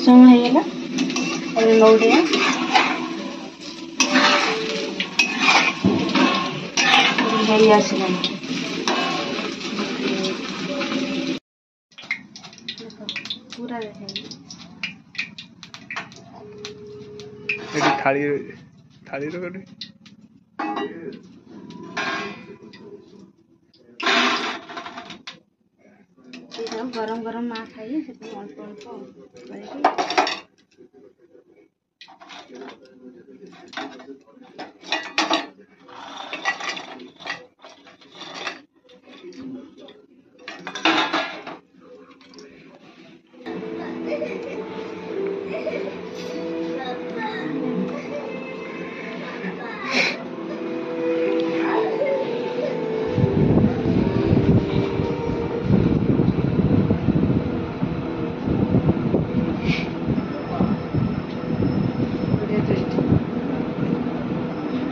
समय ହେଇଗଲା ନଉଡିଆ ହେଇ ଆସିଲାଣି पूरा थाली थाली गरम गरम माँ खाइए से अल्प अल्प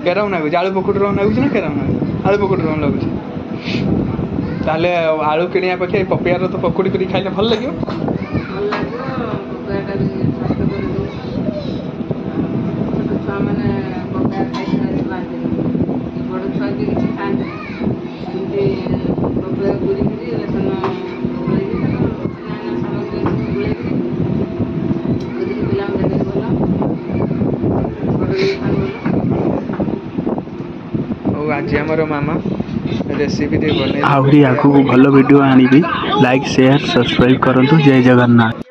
केराव लगुच आलू पकुड़ लगुच ना केराव आलू पकुड़ लगुच ताले आलू किणिया अपेक्षा पपियार तो पकुड़ी कर खाइले भल लगे आज आमर मामा रेसिपी बने आगू भल वीडियो आनी लाइक शेयर सब्सक्राइब करूँ। जय जगन्नाथ।